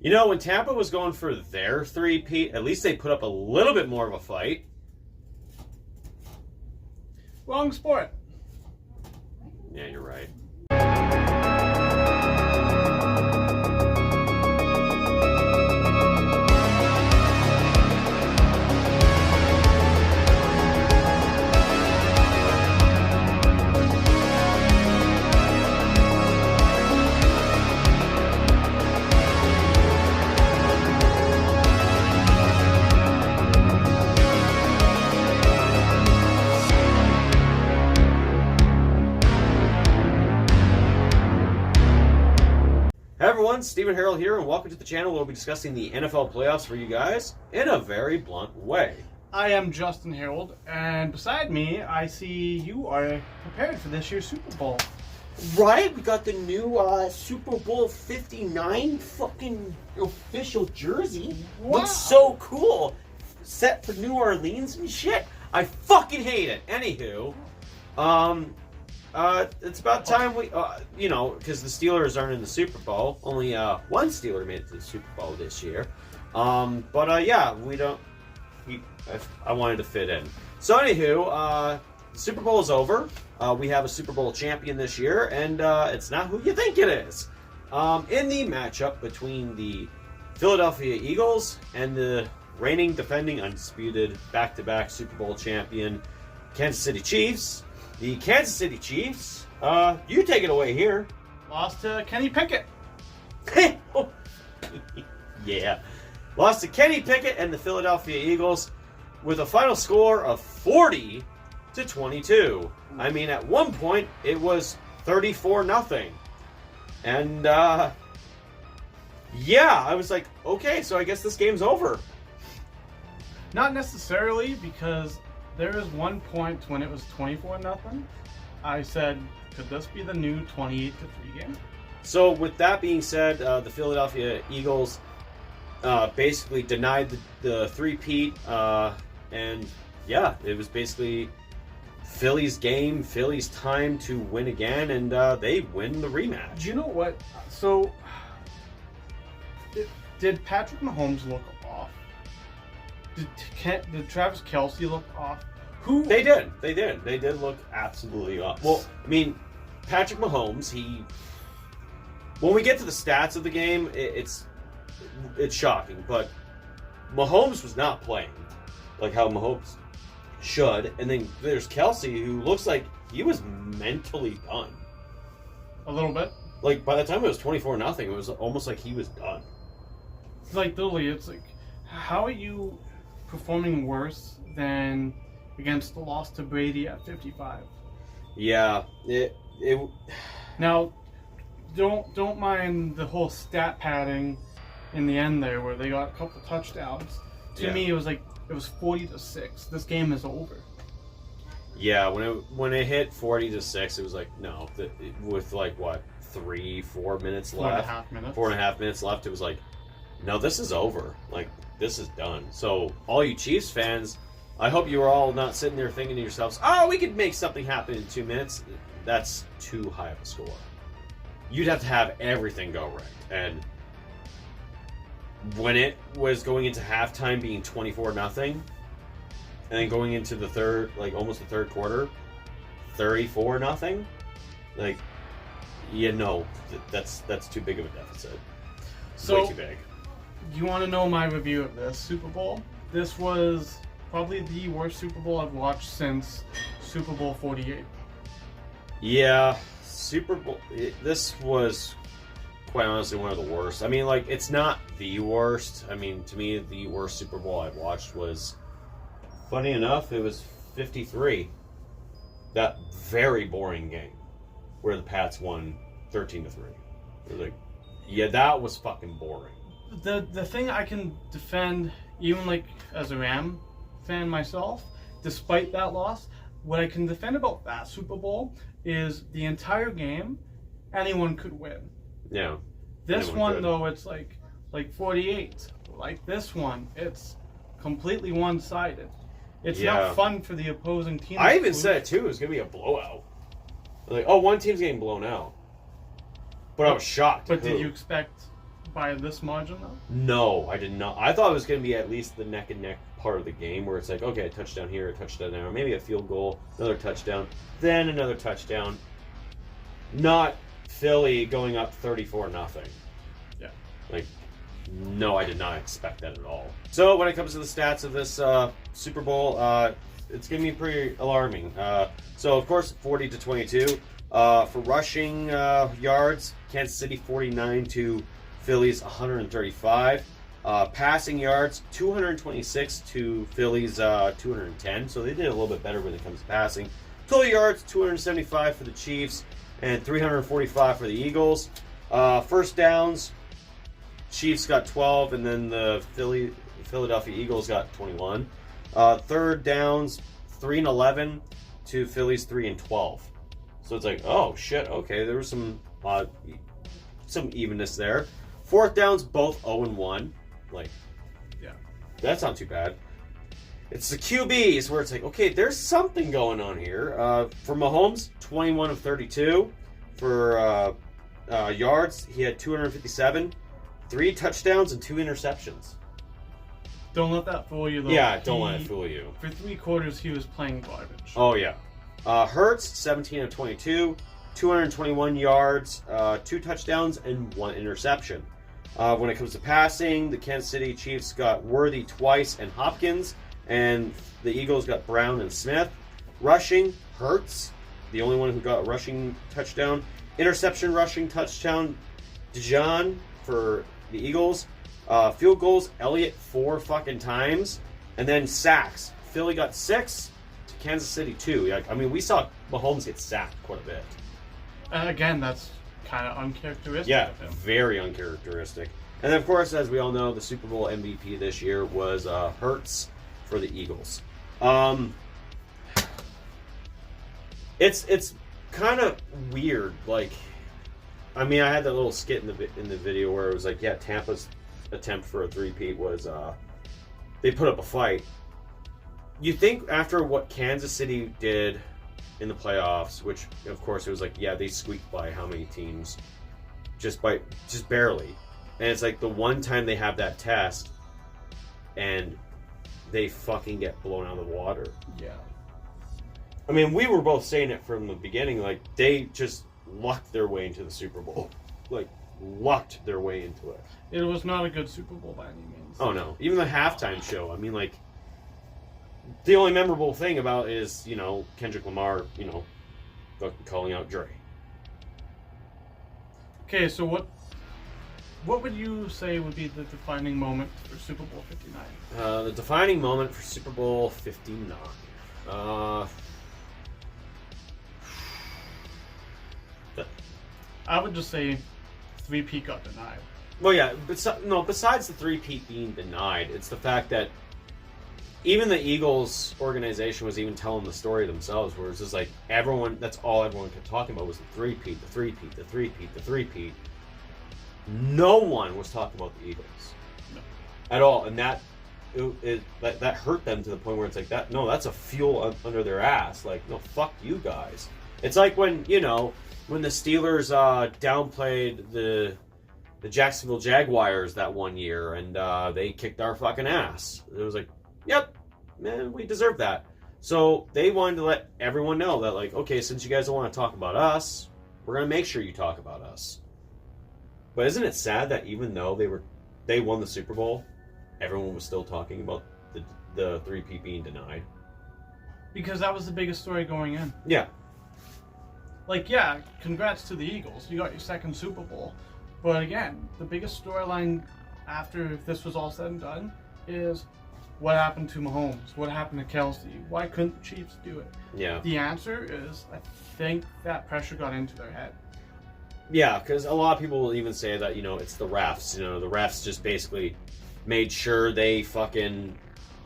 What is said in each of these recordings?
You know, when Tampa was going for their three-peat, at least they put up a little bit more of a fight. Wrong sport. Yeah, you're right. Hey everyone, Steven Harrold here, and welcome to the channel where we'll be discussing the NFL playoffs for you guys in a very blunt way. I am Justin Harrold, and beside me, I see you are prepared for this year's Super Bowl. Right? We got the new Super Bowl 59 fucking official jersey. Wow. Looks so cool. Set for New Orleans and shit. I fucking hate it. Anywho, it's about time we, because the Steelers aren't in the Super Bowl. Only one Steeler made it to the Super Bowl this year. Yeah, we don't. I wanted to fit in. So, anywho, the Super Bowl is over. We have a Super Bowl champion this year, and it's not who you think it is. In the matchup between the Philadelphia Eagles and the reigning, defending, undisputed, back-to-back Super Bowl champion, Kansas City Chiefs. The Kansas City Chiefs, you take it away here. Lost to Kenny Pickett. Yeah. Lost to Kenny Pickett and the Philadelphia Eagles with a final score of 40-22. I mean, at one point, it was 34-0. And, yeah, I was like, okay, so I guess this game's over. Not necessarily, because there was one point when it was 24-0. I said, could this be the new 28-3 game? So with that being said, the Philadelphia Eagles basically denied the three-peat, and yeah, it was basically Philly's game, Philly's time to win again, and they win the rematch. You know what? So, did Patrick Mahomes look off? Did Travis Kelce look off? They did. They did look absolutely off. Well, I mean, Patrick Mahomes, when we get to the stats of the game, it's shocking, but Mahomes was not playing like how Mahomes should. And then there's Kelce, who looks like he was mentally done. A little bit. Like, by the time it was 24-0, it was almost like he was done. Like, literally, it's like, how are you performing worse than against the loss to Brady at 55? Yeah, Now, don't mind the whole stat padding in the end there, where they got a couple touchdowns. To me, it was 40-6. This game is over. Yeah, when it hit 40-6, it was like, no, with like what, 3-4 minutes left, 4.5 minutes. 4.5 minutes left. It was like, no, this is over. Like, this is done. So all you Chiefs fans, I hope you were all not sitting there thinking to yourselves, oh, we could make something happen in 2 minutes. That's too high of a score. You'd have to have everything go right. And when it was going into halftime being 24-0, and then going into the third, like almost the third quarter, 34-0, like, that's too big of a deficit. So, way too big. You want to know my review of this Super Bowl? This was probably the worst Super Bowl I've watched since Super Bowl 48. Yeah, Super Bowl. This was quite honestly one of the worst. I mean, like, it's not the worst. I mean, to me, the worst Super Bowl I've watched was, funny enough, it was 53. That very boring game where the Pats won 13-3. It was like, yeah, that was fucking boring. The thing I can defend, even like as a Ram fan myself, despite that loss, what I can defend about that Super Bowl is the entire game, anyone could win. Yeah. This one, though, it's like 48. Like this one, it's completely one-sided. It's not fun for the opposing team. I even said, too, it was going to be a blowout. Like, oh, one team's getting blown out. But I was shocked. But did you expect by this margin, though? No, I did not. I thought it was going to be at least the neck and neck part of the game where it's like, okay, a touchdown here, a touchdown there, maybe a field goal, another touchdown, then another touchdown. Not Philly going up 34-0. Yeah. Like, no, I did not expect that at all. So when it comes to the stats of this Super Bowl, it's going to be pretty alarming. So, of course, 40-22. For rushing yards, Kansas City 49 to Philly's 135. Passing yards, 226 to Philly's 210. So they did a little bit better when it comes to passing. Total yards, 275 for the Chiefs and 345 for the Eagles. First downs, Chiefs got 12, and then the Philadelphia Eagles got 21. Third downs, 3 and 11 to Philly's 3 and 12. So it's like, oh shit, okay, there was some evenness there. Fourth downs, both 0 and 1. Like, yeah, that's not too bad. It's the QBs where it's like, okay, there's something going on here. For Mahomes, 21 of 32. For yards, he had 257, 3 touchdowns and 2 interceptions. Don't let that fool you, though. Yeah, don't let it fool you. For 3 quarters, he was playing garbage. Oh, yeah. Hurts, 17 of 22, 221 yards, 2 touchdowns, and 1 interception. When it comes to passing, the Kansas City Chiefs got Worthy twice and Hopkins, and the Eagles got Brown and Smith. Rushing, Hurts, the only one who got a rushing touchdown. Interception rushing touchdown, Dijon for the Eagles. Field goals, Elliott 4 fucking times. And then sacks. Philly got 6. Kansas City 2. I mean, we saw Mahomes get sacked quite a bit. Again, that's kind of uncharacteristic. Yeah, of him. very uncharacteristic. And then, of course, as we all know, the Super Bowl MVP this year was Hurts for the Eagles. It's kind of weird. Like, I mean, I had that little skit in the video where it was like, yeah, Tampa's attempt for a three-peat was they put up a fight. You think after what Kansas City did in the playoffs, which of course it was like, yeah, they squeaked by how many teams? Just barely. And it's like the one time they have that test and they fucking get blown out of the water. Yeah. I mean, we were both saying it from the beginning, like they just lucked their way into the Super Bowl. Like, lucked their way into it. It was not a good Super Bowl by any means. Oh no. Even the halftime show, I mean, like, the only memorable thing about is, you know, Kendrick Lamar, you know, fucking calling out Dre. Okay, so what would you say would be the defining moment for Super Bowl 59? The defining moment for Super Bowl 59. I would just say three-peat got denied. Well, yeah, besides the three-peat being denied, it's the fact that even the Eagles organization was even telling the story themselves, where it's just like that's all everyone kept talking about was the three-peat, the three-peat, the three-peat, the three-peat. No one was talking about the Eagles. No. At all, and that hurt them to the point where it's like that's a fuel under their ass. Like, no, fuck you guys. It's like when the Steelers downplayed the Jacksonville Jaguars that one year, and they kicked our fucking ass. It was like, yep, man, we deserve that. So they wanted to let everyone know that, like, okay, since you guys don't want to talk about us, we're gonna make sure you talk about us. But isn't it sad that even though they won the Super Bowl, everyone was still talking about the three-peat being denied? Because that was the biggest story going in. Yeah. Like, yeah, congrats to the Eagles. You got your second Super Bowl. But again, the biggest storyline after this was all said and done is what happened to Mahomes? What happened to Kelsey? Why couldn't the Chiefs do it? Yeah. The answer is, I think that pressure got into their head. Yeah, because a lot of people will even say that, it's the refs. The refs just basically made sure they fucking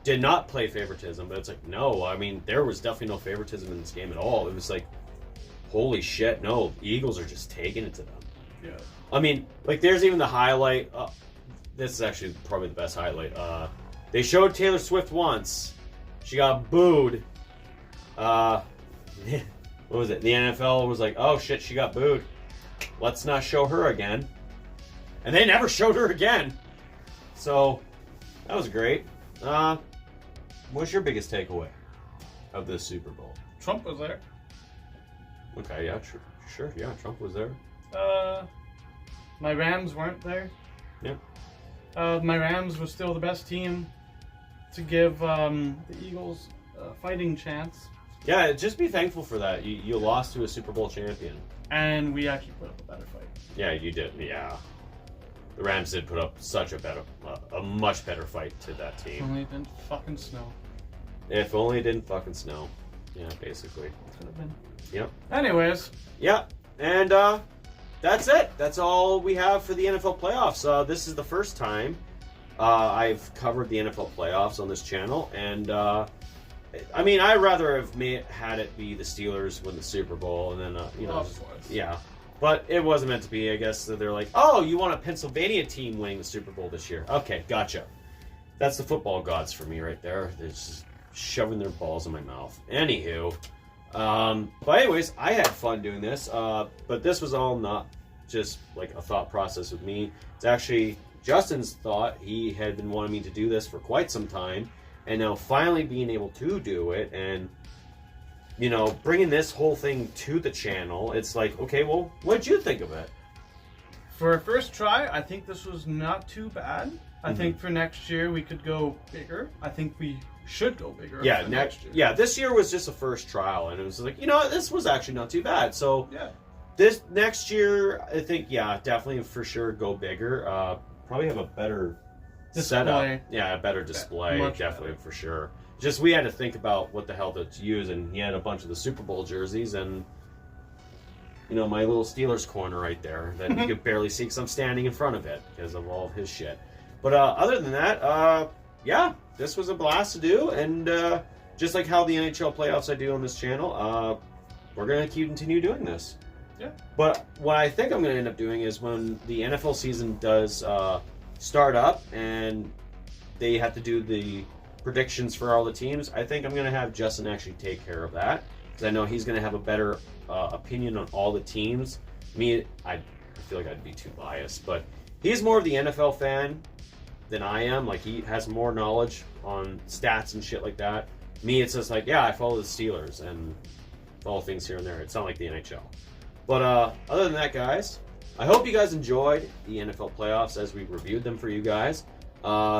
did not play favoritism. But it's like, no, I mean, there was definitely no favoritism in this game at all. It was like, holy shit, no, the Eagles are just taking it to them. Yeah. I mean, like, there's even the highlight. This is actually probably the best highlight. They showed Taylor Swift once. She got booed. What was it? The NFL was like, oh shit, she got booed. Let's not show her again. And they never showed her again. So, that was great. What's your biggest takeaway of this Super Bowl? Trump was there. Okay, yeah, sure. Yeah, Trump was there. My Rams weren't there. Yeah. My Rams were still the best team to give the Eagles a fighting chance. Yeah, just be thankful for that. You lost to a Super Bowl champion. And we actually put up a better fight. Yeah, you did. Yeah. The Rams did put up such a much better fight to that team. Only it didn't fucking snow. If only it didn't fucking snow. Yeah, basically. Could have been. Yep. Anyways. Yeah, and that's it. That's all we have for the NFL playoffs. This is the first time I've covered the NFL playoffs on this channel, and I mean, I'd rather have had it be the Steelers win the Super Bowl, and then you know, Of course. yeah. But it wasn't meant to be. I guess they're like, oh, you want a Pennsylvania team winning the Super Bowl this year? Okay, gotcha. That's the football gods for me right there. They're just shoving their balls in my mouth. Anywho, but anyways, I had fun doing this. But this was all not just like a thought process with me. It's actually Justin's thought. He had been wanting me to do this for quite some time, and now finally being able to do it, and you know, bringing this whole thing to the channel, it's like, okay, well, what'd you think of it? For a first try, I think this was not too bad. I think for next year we could go bigger. I think we should go bigger. Yeah, next year. Yeah, this year was just a first trial, and it was like, you know, this was actually not too bad. So yeah, this next year, I think, yeah, definitely for sure go bigger. Probably have a better setup. Yeah, a better display, definitely for sure. Just we had to think about what the hell to use, and he had a bunch of the Super Bowl jerseys, and you know, my little Steelers corner right there that you could barely see because I'm standing in front of it because of all of his shit. But other than that, yeah, this was a blast to do, and just like how the NHL playoffs I do on this channel, we're gonna continue doing this. Yeah. But what I think I'm gonna end up doing is when the NFL season does start up and they have to do the predictions for all the teams, I think I'm going to have Justin actually take care of that, because I know he's going to have a better opinion on all the teams. Me, I feel like I'd be too biased, but he's more of the NFL fan than I am. Like, he has more knowledge on stats and shit like that. Me, it's just like, yeah, I follow the Steelers and follow things here and there. It's not like the NHL. But other than that, guys, I hope you guys enjoyed the NFL playoffs as we reviewed them for you guys.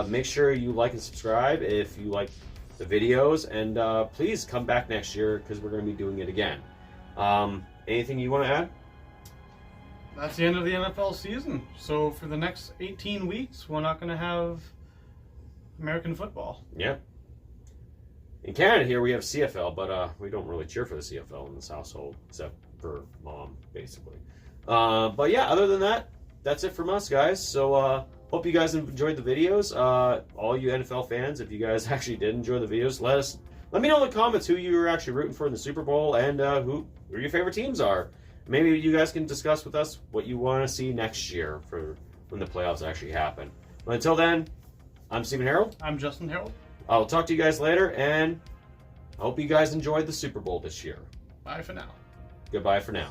Make sure you like and subscribe if you like the videos, and please come back next year because we're going to be doing it again. Anything you want to add? That's the end of the NFL season. So for the next 18 weeks, we're not going to have American football. Yeah. In Canada here, we have CFL, but we don't really cheer for the CFL in this household, except for Mom, basically. But yeah, other than that, that's it from us, guys. So, hope you guys enjoyed the videos. All you NFL fans, if you guys actually did enjoy the videos, let me know in the comments who you were actually rooting for in the Super Bowl, and who your favorite teams are. Maybe you guys can discuss with us what you want to see next year for when the playoffs actually happen. But until then, I'm Steven Harrold. I'm Justin Harrold. I'll talk to you guys later, and I hope you guys enjoyed the Super Bowl this year. Bye for now. Goodbye for now.